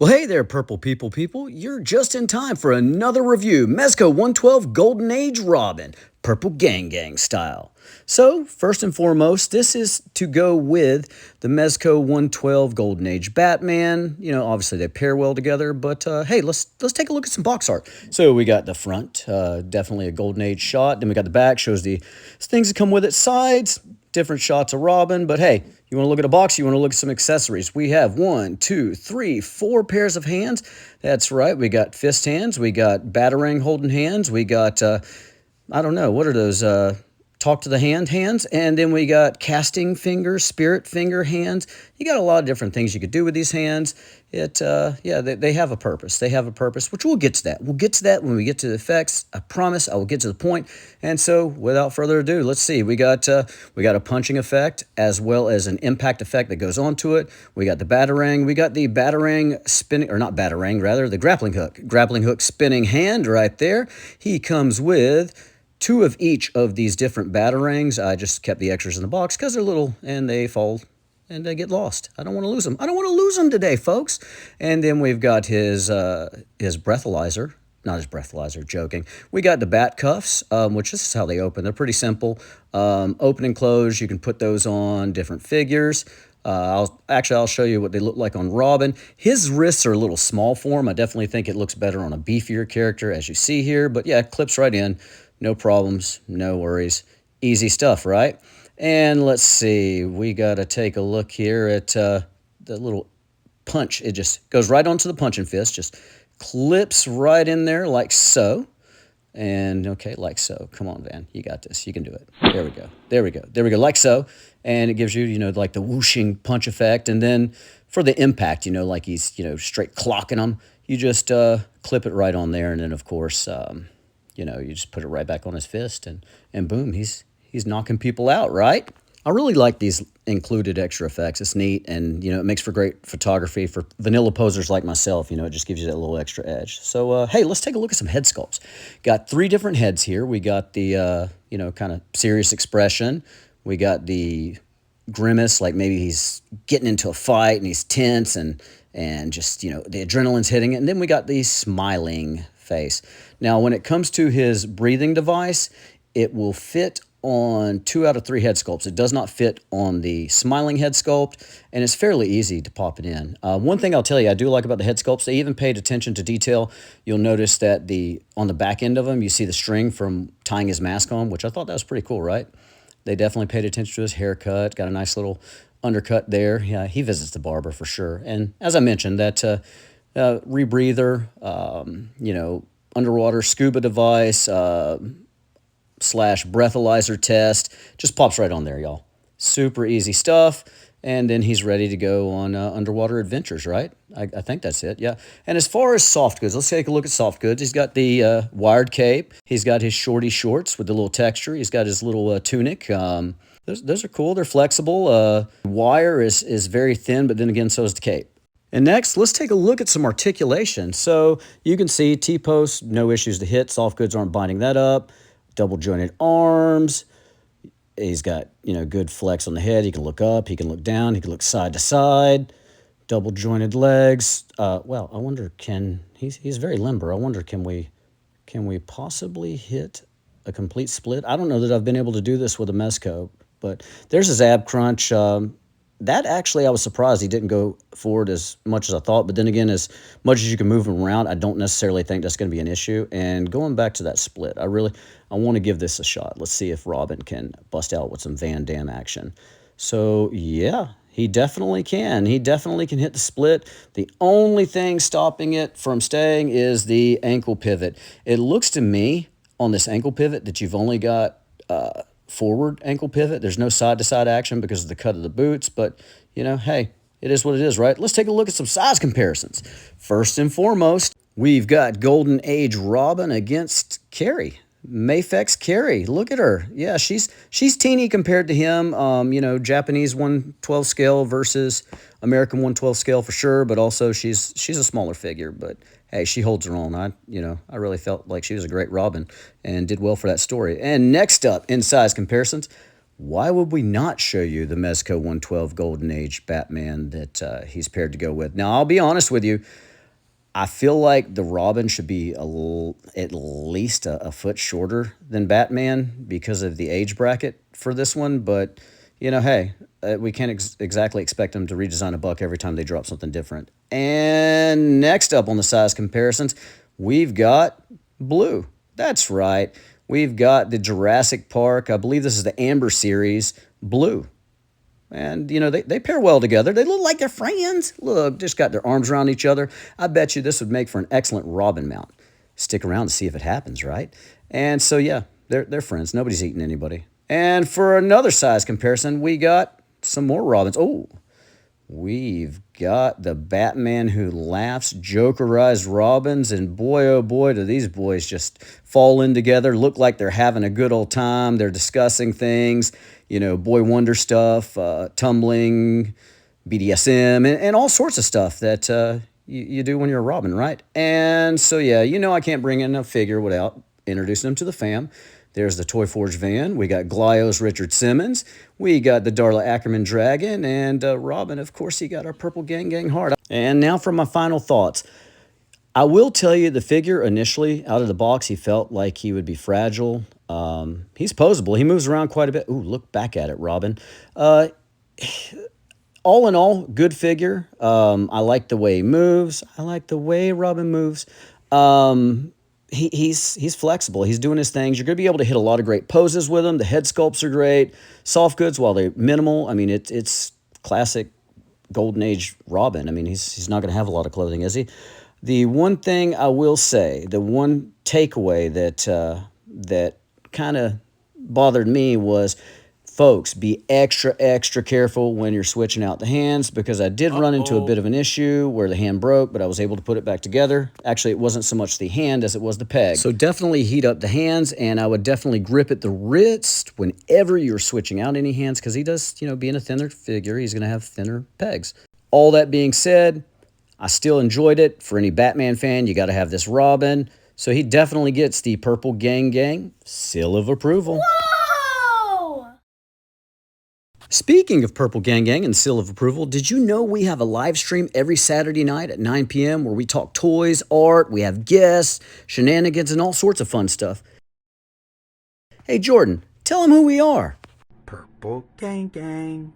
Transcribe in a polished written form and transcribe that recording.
Well, hey there, purple people. You're just in time for another review. Mezco 112 Golden Age Robin, Purple Gang Gang style. So, first and foremost, this is to go with the Mezco 112 Golden Age Batman. You know, obviously they pair well together, but hey, let's take a look at some box art. So we got the front, definitely a Golden Age shot. Then we got the back, shows the things that come with it. Sides, different shots of Robin, but hey, you want to look at a box, you want to look at some accessories. We have 1, 2, 3, 4 pairs of hands. That's right, we got fist hands, we got batarang holding hands, we got, I don't know, what are those, talk to the hand hands, and then we got casting fingers, spirit finger hands. You got a lot of different things you could do with these hands. Yeah, they have a purpose. They have a purpose, which we'll get to that. We'll get to that when we get to the effects. I promise I will get to the point. And so, without further ado, let's see. We got a punching effect as well as an impact effect that goes onto it. We got the batarang. We got the batarang spinning, or not batarang, rather the grappling hook spinning hand right there. He comes with 2 of each of these different batarangs. I just kept the extras in the box because they're little and they fall and they get lost. I don't want to lose them. I don't want to lose them today, folks. And then we've got his breathalyzer. Not his breathalyzer, joking. We got the bat cuffs, which this is how they open. They're pretty simple. Open and close, you can put those on different figures. I'll show you what they look like on Robin. His wrists are a little small for him. I definitely think it looks better on a beefier character, as you see here. But yeah, it clips right in. No problems, no worries. Easy stuff, right? And let's see, we got to take a look here at the little punch. It just goes right onto the punching fist, just clips right in there like so. And okay, like so. Come on, Van, you got this. You can do it. There we go. There we go. There we go. Like so. And it gives you, you know, like the whooshing punch effect. And then for the impact, you know, like he's, you know, straight clocking them, you just clip it right on there. And then, of course, you know, you just put it right back on his fist, and boom, he's knocking people out, right? I really like these included extra effects. It's neat, and, you know, it makes for great photography for vanilla posers like myself. You know, it just gives you that little extra edge. So, hey, let's take a look at some head sculpts. Got 3 different heads here. We got the, you know, kind of serious expression. We got the grimace, like maybe he's getting into a fight and he's tense and just, you know, the adrenaline's hitting it. And then we got the smiling face. Now, when it comes to his breathing device, it will fit on 2 out of 3 head sculpts. It does not fit on the smiling head sculpt, and it's fairly easy to pop it in. One thing I'll tell you I do like about the head sculpts, they even paid attention to detail. You'll notice that on the back end of them, you see the string from tying his mask on, which I thought that was pretty cool, right? They definitely paid attention to his haircut, got a nice little undercut there. Yeah, he visits the barber for sure. And as I mentioned, that rebreather, you know, underwater scuba device, slash breathalyzer test, just pops right on there, y'all. Super easy stuff. And then he's ready to go on underwater adventures, right? I think that's it, yeah. And as far as soft goods, let's take a look at soft goods. He's got the wired cape. He's got his shorty shorts with the little texture. He's got his little tunic. Those are cool. They're flexible. Wire is very thin, but then again, so is the cape. And next, let's take a look at some articulation. So you can see T-post, no issues to hit. Soft goods aren't binding that up. Double jointed arms. He's got, you know, good flex on the head. He can look up, he can look down, he can look side to side. Double jointed legs. Well, I wonder, he's very limber. I wonder, can we possibly hit a complete split? I don't know that I've been able to do this with a Mezco, but there's his ab crunch. That actually, I was surprised he didn't go forward as much as I thought. But then again, as much as you can move him around, I don't necessarily think that's going to be an issue. And going back to that split, I want to give this a shot. Let's see if Robin can bust out with some Van Damme action. So, yeah, he definitely can. He definitely can hit the split. The only thing stopping it from staying is the ankle pivot. It looks to me on this ankle pivot that you've only got forward ankle pivot. There's no side-to-side action because of the cut of the boots, but, you know, hey, it is what it is, right? Let's take a look at some size comparisons. First and foremost, we've got Golden Age Robin against Carrie. Mafex Carrie, look at her. Yeah, she's teeny compared to him. You know, Japanese 1/12 scale versus American 1/12 scale for sure, but also she's a smaller figure. But hey, she holds her own. I really felt like she was a great Robin and did well for that story. And next up in size comparisons, why would we not show you the Mezco 112 Golden Age Batman that he's paired to go with? Now, I'll be honest with you. I feel like the Robin should be at least a foot shorter than Batman because of the age bracket for this one. But, you know, hey, we can't exactly expect them to redesign a buck every time they drop something different. And next up on the size comparisons, we've got Blue. That's right. We've got the Jurassic Park, I believe this is the Amber series, Blue. And, you know, they pair well together. They look like they're friends. Look, just got their arms around each other. I bet you this would make for an excellent Robin mount. Stick around to see if it happens, right? And so, yeah, they're friends. Nobody's eating anybody. And for another size comparison, we got some more Robins. Oh, we've got the Batman Who Laughs Jokerized Robins, and boy, oh boy, do these boys just fall in together, look like they're having a good old time. They're discussing things, you know, boy wonder stuff, tumbling, BDSM, and all sorts of stuff that you do when you're a Robin, right? And so, yeah, you know I can't bring in a figure without introducing them to the fam. There's the Toy Forge van. We got Glio's Richard Simmons. We got the Darla Ackerman Dragon. And Robin, of course, he got our Purple Gang Gang heart. And now for my final thoughts. I will tell you the figure initially, out of the box, he felt like he would be fragile. He's posable. He moves around quite a bit. Ooh, look back at it, Robin. All in all, good figure. I like the way he moves. I like the way Robin moves. He's flexible. He's doing his things. You're going to be able to hit a lot of great poses with him. The head sculpts are great. Soft goods, while they're minimal, I mean, it's classic Golden Age Robin. I mean, he's not going to have a lot of clothing, is he? The one thing I will say, the one takeaway that kind of bothered me was, folks, be extra, extra careful when you're switching out the hands, because I did run into a bit of an issue where the hand broke, but I was able to put it back together. Actually, it wasn't so much the hand as it was the peg. So definitely heat up the hands, and I would definitely grip at the wrist whenever you're switching out any hands, because he does, you know, being a thinner figure, he's going to have thinner pegs. All that being said, I still enjoyed it. For any Batman fan, you got to have this Robin. So he definitely gets the Purple Gang Gang seal of approval. Speaking of Purple Gang Gang and seal of approval, did you know we have a live stream every Saturday night at 9 p.m. where we talk toys, art, we have guests, shenanigans, and all sorts of fun stuff? Hey, Jordan, tell them who we are. Purple Gang Gang.